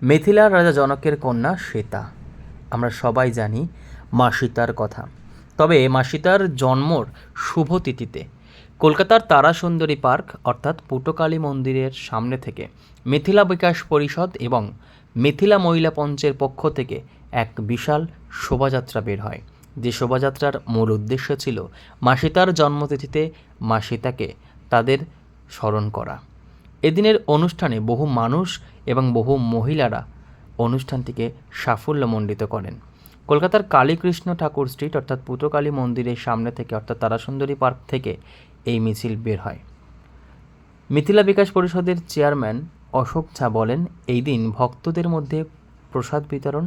মিথিলার রাজা জনকের কন্যা সীতা। আমরা সবাই জানি মা সীতার কথা। তবে মা সীতার জন্মর শুভ তিথিতে কলকাতার তারাসুন্দরী পার্ক অর্থাৎ পটুকালী মন্দিরের সামনে থেকে মিথিলা বিকাশ পরিষদ এবং মিথিলা মহিলা পঞ্চের পক্ষ থেকে এক বিশাল শোভাযাত্রা বের হয়। যে শোভাযাত্রার মূল উদ্দেশ্য ছিল মা সীতার জন্মতিথিতে মা সীতাকে তাদের স্মরণ করা। এদিনের অনুষ্ঠানে বহু মানুষ এবং বহু মহিলারা অনুষ্ঠানটিকে সাফল্যমণ্ডিত করেন। কলকাতার কালীকৃষ্ণ ঠাকুর স্ট্রিট অর্থাৎ পটুকালী মন্দিরের সামনে থেকে অর্থাৎ তারাসুন্দরী পার্ক থেকে এই মিছিল বের হয়। মিথিলা বিকাশ পরিষদের চেয়ারম্যান অশোক ঝা বলেন, এই দিন ভক্তদের মধ্যে প্রসাদ বিতরণ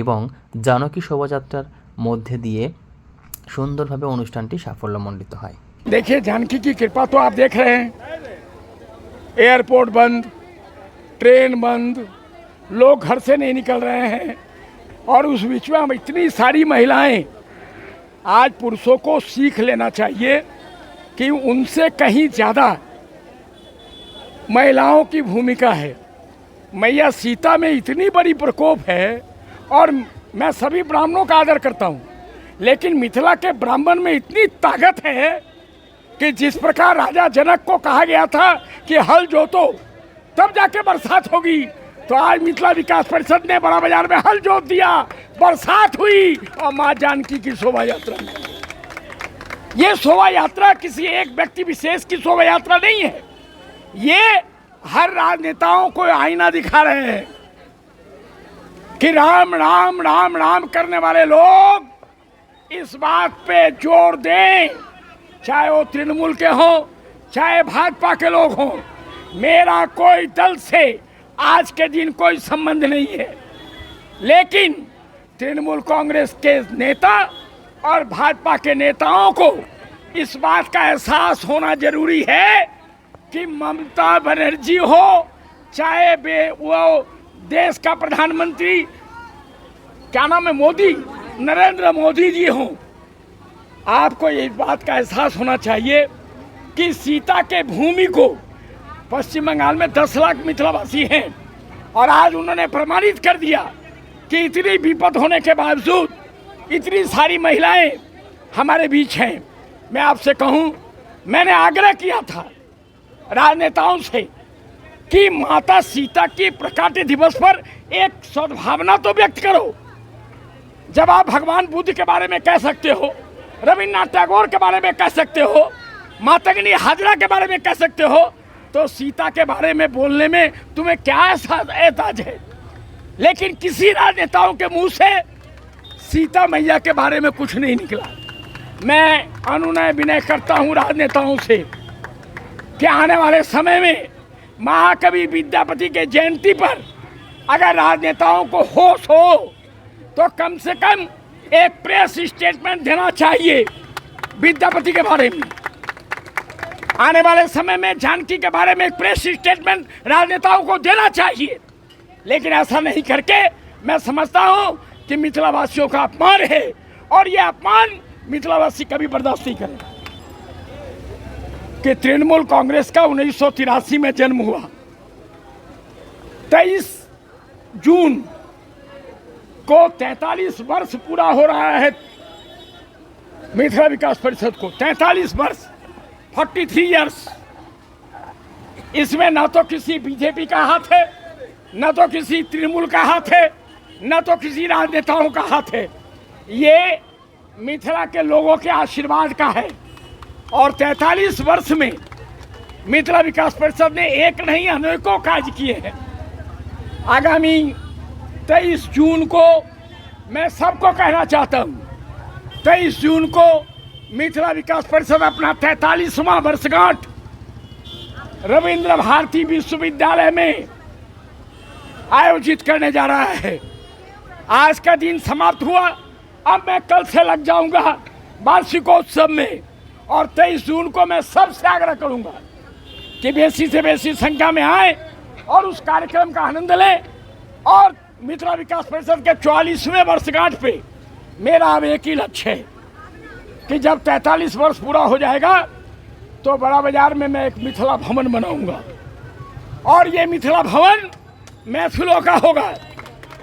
এবং জানকী শোভাযাত্রার মধ্যে দিয়ে সুন্দরভাবে অনুষ্ঠানটি সাফল্যমণ্ডিত হয়। देखिए, जानकी की कृपा तो आप देख रहे हैं। एयरपोर्ट बंद, ट्रेन बंद, लोग घर से नहीं निकल रहे हैं और उस बीच में हम इतनी सारी महिलाएं, आज पुरुषों को सीख लेना चाहिए कि उनसे कहीं ज़्यादा महिलाओं की भूमिका है। मैया सीता में इतनी बड़ी प्रकोप है और मैं सभी ब्राह्मणों का आदर करता हूँ, लेकिन मिथिला के ब्राह्मण में इतनी ताकत है कि जिस प्रकार राजा जनक को कहा गया था कि हल जोतो तब जाके बरसात होगी, तो आज मिथिला विकास परिषद ने बड़ा बाजार में हल जोत दिया, बरसात हुई और माँ जानकी की शोभा यात्रा। ये शोभा यात्रा किसी एक व्यक्ति विशेष की शोभा यात्रा नहीं है, ये हर राजनेताओं को आईना दिखा रहे हैं कि राम राम राम राम करने वाले लोग इस बात पे जोर दें, चाहे वो तृणमूल के हों चाहे भाजपा के लोग हों। मेरा कोई दल से आज के दिन कोई संबंध नहीं है, लेकिन तृणमूल कांग्रेस के नेता और भाजपा के नेताओं को इस बात का एहसास होना जरूरी है कि ममता बनर्जी हो चाहे वो देश का प्रधानमंत्री क्या नाम है मोदी, नरेंद्र मोदी जी हों, आपको इस बात का एहसास होना चाहिए कि सीता के भूमि को पश्चिम बंगाल में 10 लाख मिथिलावासी हैं और आज उन्होंने प्रमाणित कर दिया कि इतनी विपद होने के बावजूद इतनी सारी महिलाएं हमारे बीच हैं। मैं आपसे कहूं, मैंने आग्रह किया था राजनेताओं से कि माता सीता की प्रकाट्य दिवस पर एक सद्भावना तो व्यक्त करो। जब आप भगवान बुद्ध के बारे में कह सकते हो, रविन्द्रनाथ टैगोर के बारे में कह सकते हो, मातंगनी हाजरा के बारे में कह सकते हो, तो सीता के बारे में बोलने में तुम्हें क्या एहसास है? लेकिन किसी राजनेताओं के मुंह से सीता मैया के बारे में कुछ नहीं निकला। मैं अनुनय विनय करता हूँ राजनेताओं से कि आने वाले समय में महाकवि विद्यापति के जयंती पर अगर राजनेताओं को होश हो तो कम से कम एक प्रेस स्टेटमेंट देना चाहिए विद्यापति के बारे में। आने वाले समय में जानकी के बारे में एक प्रेस स्टेटमेंट राजनेताओं को देना चाहिए, लेकिन ऐसा नहीं करके मैं समझता हूं कि मिथिलावासियों का अपमान है और यह अपमान मिथिलावासी कभी बर्दाश्त नहीं करेगा। कि तृणमूल कांग्रेस का 1983 में जन्म हुआ, 23 जून को 43 वर्ष पूरा हो रहा है मिथिला विकास परिषद को। 43 वर्ष, 43 ईयर्स। इसमें न तो किसी बीजेपी का हाथ है, न तो किसी तृणमूल का हाथ है, न तो किसी राजनेताओं का हाथ है। ये मिथिला के लोगों के आशीर्वाद का है और 43 वर्ष में मिथिला विकास परिषद ने एक नहीं अनेकों कार्य किए हैं। आगामी 23 जून को मैं सबको कहना चाहता हूँ, 23 जून को मिथिला विकास परिषद अपना 43वां वर्षगांठ रविंद्र भारती विश्वविद्यालय में आयोजित करने जा रहा है। आज का दिन समाप्त हुआ, अब मैं कल से लग जाऊंगा वार्षिकोत्सव में और 23 जून को मैं सबसे आग्रह करूंगा कि बेसी से बेसी संख्या में आए और उस कार्यक्रम का आनंद लें। और मिथिला विकास परिषद के 44वें वर्षगांठ पे मेरा अब एक ही लक्ष्य है कि जब 43 वर्ष पूरा हो जाएगा तो बड़ा बाजार में मैं एक मिथिला भवन बनाऊंगा और ये मिथिला भवन महफिलों का होगा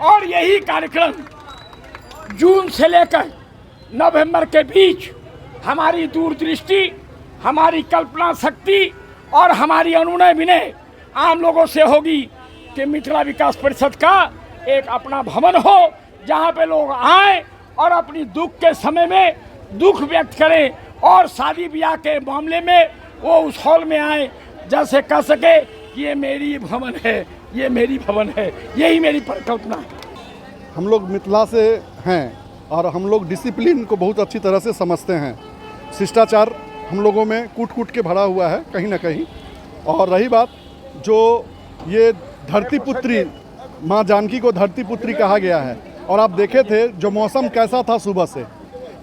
और यही कार्यक्रम जून से लेकर नवंबर के बीच हमारी दूरदृष्टि, हमारी कल्पना शक्ति और हमारी अनुनय विनय आम लोगों से होगी कि मिथिला विकास परिषद का एक अपना भवन हो जहाँ पे लोग आए और अपनी दुख के समय में दुख व्यक्त करें और शादी ब्याह के मामले में वो उस हॉल में आए जैसे कह सके कि ये मेरी भवन है, ये मेरी भवन है। यही मेरी परिकल्पना है। हम लोग मिथिला से हैं और हम लोग डिसिप्लिन को बहुत अच्छी तरह से समझते हैं। शिष्टाचार हम लोगों में कूट कूट के भरा हुआ है कहीं ना कहीं। और रही बात जो ये धरती पुत्री, माँ जानकी को धरती पुत्री कहा गया है, और आप देखे थे जो मौसम कैसा था, सुबह से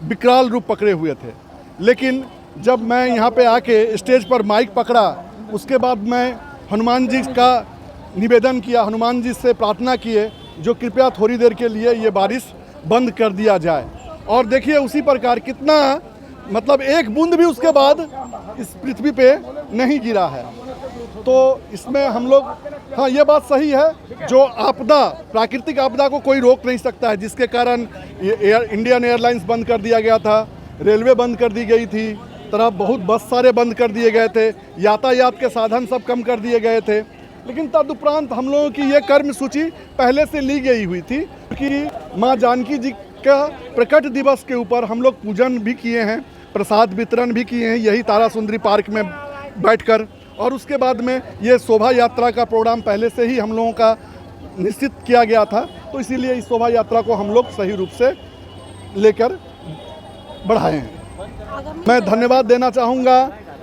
विकराल रूप पकड़े हुए थे। लेकिन जब मैं यहाँ पे आके स्टेज पर माइक पकड़ा, उसके बाद मैं हनुमान जी का निवेदन किया, हनुमान जी से प्रार्थना किए जो कृपया थोड़ी देर के लिए ये बारिश बंद कर दिया जाए। और देखिए उसी प्रकार कितना मतलब एक बूंद भी उसके बाद इस पृथ्वी पे नहीं गिरा है। तो इसमें हम लोग, हाँ ये बात सही है, जो आपदा, प्राकृतिक आपदा को कोई रोक नहीं सकता है, जिसके कारण इंडियन एयरलाइंस बंद कर दिया गया था, रेलवे बंद कर दी गई थी, तरह बहुत बस सारे बंद कर दिए गए थे, यातायात के साधन सब कम कर दिए गए थे। लेकिन तदुपरांत हम लोगों की ये कर्म सूची पहले से ली गई हुई थी कि माँ जानकी जी का प्रकट दिवस के ऊपर हम लोग पूजन भी किए हैं, प्रसाद वितरण भी किए हैं यही तारा सुंदरी पार्क में बैठकर। और उसके बाद में ये शोभा यात्रा का प्रोग्राम पहले से ही हम लोगों का निश्चित किया गया था, तो इसीलिए इस शोभा यात्रा को हम लोग सही रूप से लेकर बढ़ाए हैं। मैं धन्यवाद देना चाहूँगा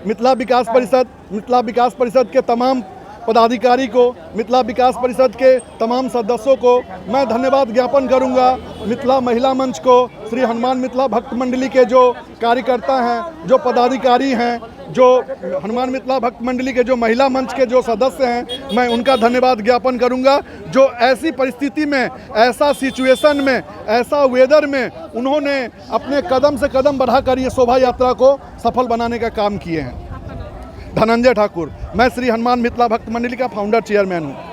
मिथिला विकास परिषद के तमाम पदाधिकारी को, मिथिला विकास परिषद के तमाम सदस्यों को मैं धन्यवाद ज्ञापन करूंगा। मिथिला महिला मंच को, श्री हनुमान मिथिला भक्त मंडली के जो कार्यकर्ता हैं, जो पदाधिकारी हैं, जो हनुमान मिथिला भक्त मंडली के जो महिला मंच के जो सदस्य हैं, मैं उनका धन्यवाद ज्ञापन करूंगा जो ऐसी परिस्थिति में, ऐसा सिचुएशन में, ऐसा वेदर में उन्होंने अपने कदम से कदम बढ़ाकर ये शोभा यात्रा को सफल बनाने का काम किए हैं। धनंजय ठाकुर, मैं श्री हनुमान मिथिला भक्त मंडली का फाउंडर चेयरमैन हूँ।